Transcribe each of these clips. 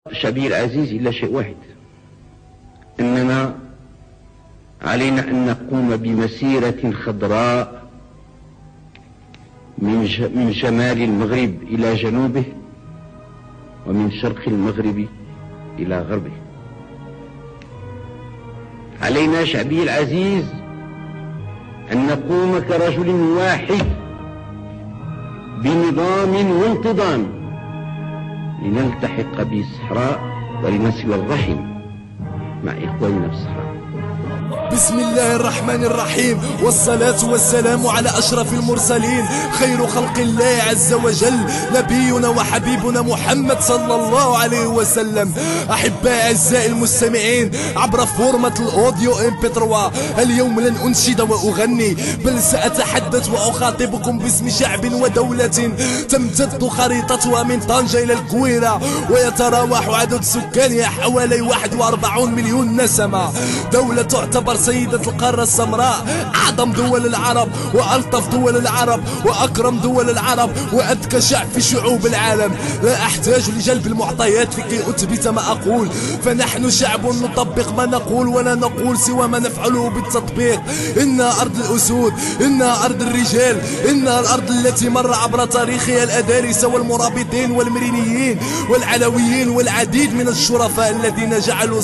شعبي العزيز إلا شيء واحد، أننا علينا أن نقوم بمسيرة خضراء من شمال المغرب إلى جنوبه ومن شرق المغرب إلى غربه. علينا شعبي العزيز أن نقوم كرجل واحد بنظام وانتظام لنلتحق بالصحراء ولنصل الرحم مع إخواننا في الصحراء. بسم الله الرحمن الرحيم، والصلاة والسلام على أشرف المرسلين، خير خلق الله عز وجل، نبينا وحبيبنا محمد صلى الله عليه وسلم. أحبائي أعزائي المستمعين عبر فورمة الأوديو MP3، اليوم لن أنشد وأغني، بل سأتحدث وأخاطبكم باسم شعب ودولة تمتد خريطتها من طنجة إلى الكويرة، ويتراوح عدد سكانها حوالي 41 مليون نسمة. دولة تعتبر سيدة القارة السمراء، أعظم دول العرب وألطف دول العرب وأكرم دول العرب وأذكى شعب في شعوب العالم. لا أحتاج لجلب المعطيات لكي أثبت ما أقول، فنحن شعب نطبق ما نقول ولا نقول سوى ما نفعله بالتطبيق. إنها أرض الأسود، إنها أرض الرجال، إنها الأرض التي مر عبر تاريخها الأدارسة والمرابطين والمرينيين والعلويين والعديد من الشرفاء الذين جعلوا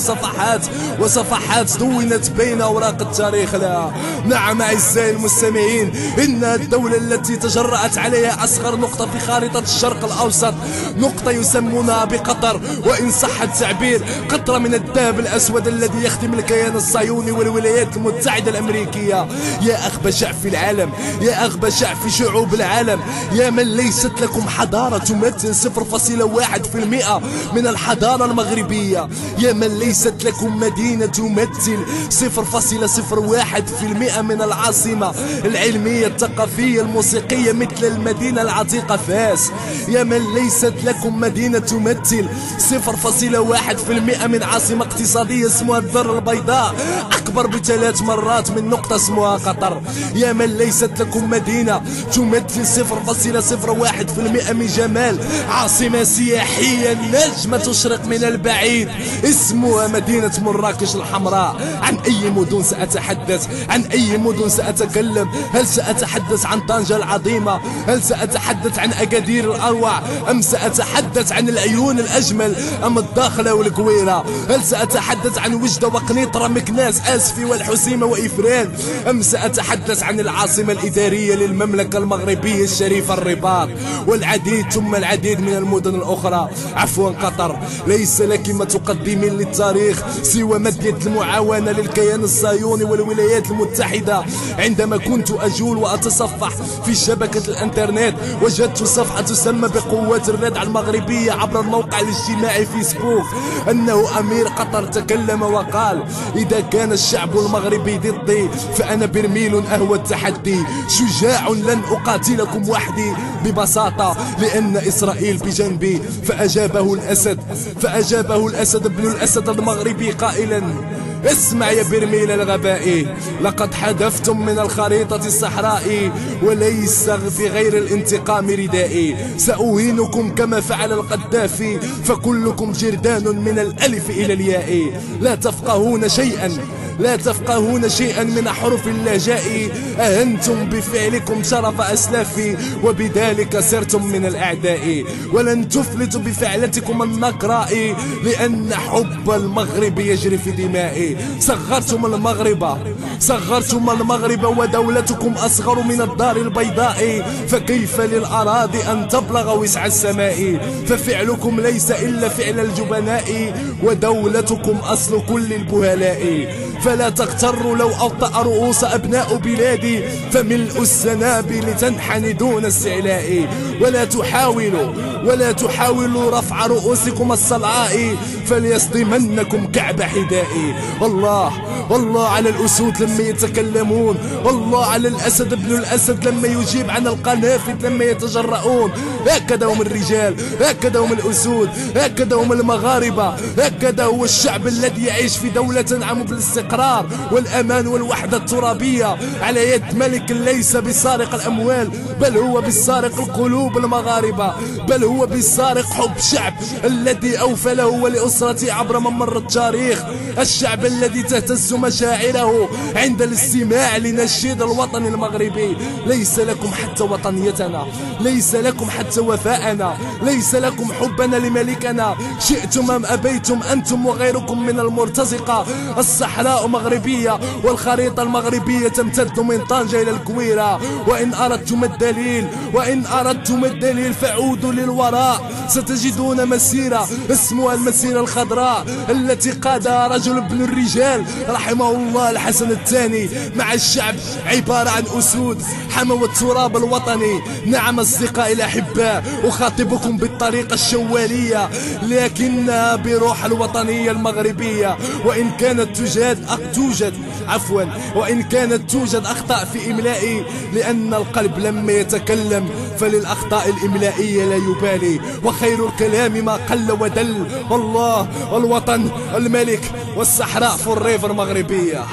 صفحات دونت بين أوراق التاريخ لها. نعم أعزائي المستمعين، إنها الدولة التي تجرأت عليها أصغر نقطة في خارطة الشرق الأوسط، نقطة يسمونها بقطر، وإن صح التعبير قطرة من الذهب الأسود الذي يخدم الكيان الصهيوني والولايات المتحدة الأمريكية. يا أغبى شعب في العالم، يا أغبى شعب في شعوب العالم، يا من ليست لكم حضارة تمثل 0.1% من الحضارة المغربية، يا من ليست لكم مدينة تمثل 0.01% من العاصمة العلمية الثقافية الموسيقية مثل المدينة العتيقة فاس، يا من ليست لكم مدينة تمثل 0.1% من عاصمة اقتصادية اسمها الذرة البيضاء أكبر ب3 مرات من نقطة اسمها قطر، يا من ليست لكم مدينة تمثل 0.01% من جمال عاصمة سياحية نجمة تشرق من البعيد اسمها مدينة مراكش الحمراء. عن أي مدن سأتحدث؟ عن أي مدن سأتكلم؟ هل سأتحدث عن طنجة العظيمة؟ هل سأتحدث عن أكادير الأروع؟ أم سأتحدث عن العيون الأجمل؟ أم الداخلة والكويرة؟ هل سأتحدث عن وجدة وقنيطرة مكناس آسفي والحسيمة وإفران؟ أم سأتحدث عن العاصمة الإدارية للمملكة المغربية الشريفة الرباط والعديد ثم العديد من المدن الأخرى؟ عفوا قطر، ليس لك ما تقدمين للتاريخ سوى مدية المعاونة للكيان الصهيوني والولايات المتحدة. عندما كنت أجول وأتصفح في شبكة الانترنت وجدت صفحة تسمى بقوات الردع المغربية عبر الموقع الاجتماعي فيسبوك أنه أمير قطر تكلم وقال: إذا كان الشعب المغربي ضدي فأنا برميل أهوى التحدي، شجاع لن أقاتلكم وحدي ببساطة لأن إسرائيل بجنبي. فأجابه الأسد بن الأسد المغربي قائلا: اسمع يا برميل الغباء، لقد حذفتم من الخريطة الصحراء وليس في غير الانتقام ردائي، سأهينكم كما فعل القذافي، فكلكم جردان من الألف إلى الياء، لا تفقهون شيئا من حروف اللهجاء، أهنتم بفعلكم شرف أسلافي وبذلك سرتم من الأعداء، ولن تفلتوا بفعلتكم النقراء لأن حب المغرب يجري في دمائي. صغرتم المغرب ودولتكم أصغر من الدار البيضاء، فكيف للأراضي أن تبلغ وسع السماء؟ ففعلكم ليس إلا فعل الجبناء ودولتكم أصل كل البهلاء. فلا تغتروا لو أوطأ رؤوس أبناء بلادي، فملء السنابل تنحني دون استعلاء، ولا تحاولوا رفع رؤوسكم الصلعاء، فليصدمنكم كعب حدائي. والله على الأسود لما يتكلمون، والله على الأسد ابن الأسد لما يجيب عن القنافذ لما يتجرؤون. هكذا هم الرجال، هكذا هم الأسود، هكذا هم المغاربة، هكذا هو الشعب الذي يعيش في دولة تنعم بالاستقرار الأحرار والأمان والوحدة الترابية على يد ملك ليس بسارق الأموال، بل هو بسارق القلوب المغاربة، بل هو بسارق حب شعب الذي أوفى له ولأسرته عبر ممر التاريخ، الشعب الذي تهتز مشاعره عند الاستماع لنشيد الوطن المغربي. ليس لكم حتى وطنيتنا، ليس لكم حتى وفاءنا، ليس لكم حبنا لملكنا، شئتم أم أبيتم أنتم وغيركم من المرتزقة. الصحراء مغربية والخريطة المغربية تمتد من طنجة إلى الكويرة، وإن أردتم الدليل فعودوا للوراء، ستجدون مسيرة اسمها المسيرة الخضراء التي قادها رجل ابن الرجال رحمه الله الحسن الثاني مع الشعب، عبارة عن أسود حموا التراب الوطني. نعم أصدقائي الأحباء، أخاطبكم بالطريقة الشوالية لكنها بروح الوطنية المغربية، وإن كانت توجد أخطاء في إملائي، لأن القلب لما يتكلم فللأخطاء الإملائية لا يبالي، وخير الكلام ما قل ودل. والله، الوطن، الملك، والصحراء فوريفر مغربية.